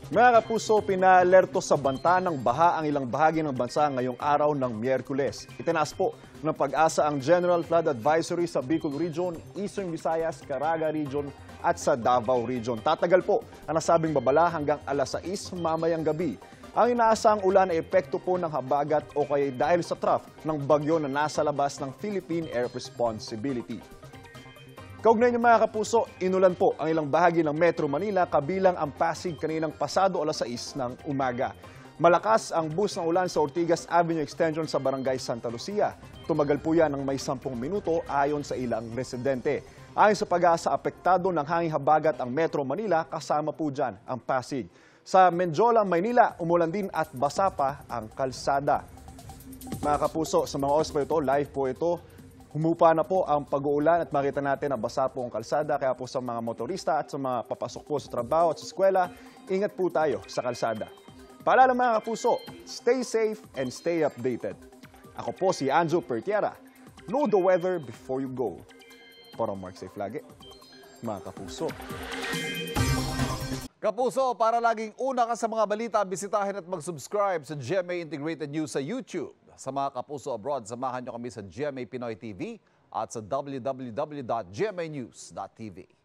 Mga kapuso, pinaalerto sa banta ng baha ang ilang bahagi ng bansa ngayong araw ng Miyerkules. Itinaas po ng Pag-asa ang General Flood Advisory sa Bicol Region, Eastern Visayas, Caraga Region at sa Davao Region. Tatagal po ang nasabing babala hanggang alas 6 mamayang gabi. Ang inaasahang ulan ay epekto po ng habagat o kaya dahil sa trough ng bagyo na nasa labas ng Philippine Air Responsibility. Kaugnay niyo mga kapuso, inulan po ang ilang bahagi ng Metro Manila kabilang ang Pasig kaninang pasado alas 6 ng umaga. Malakas ang bus ng ulan sa Ortigas Avenue Extension sa Barangay Santa Lucia. Tumagal po yan ng may 10 minuto ayon sa ilang residente. Ayon sa Pag-asa, apektado ng hanging habagat ang Metro Manila, kasama po dyan ang Pasig. Sa Menjola, Maynila, umulan din at basa pa ang kalsada. Mga kapuso, sa mga oras po ito, live po ito. Humupa na po ang pag-uulan at makita natin na basa po ang kalsada. Kaya po sa mga motorista at sa mga papasok po sa trabaho at sa eskwela, ingat po tayo sa kalsada. Paalala mga kapuso, stay safe and stay updated. Ako po si Anjo Pertiera. Know the weather before you go. Para Mark Safe lagi, mga kapuso. Kapuso, para laging una ka sa mga balita, bisitahin at mag-subscribe sa GMA Integrated News sa YouTube. Sa mga kapuso abroad, samahan nyo kami sa GMA Pinoy TV at sa www.gmanews.tv.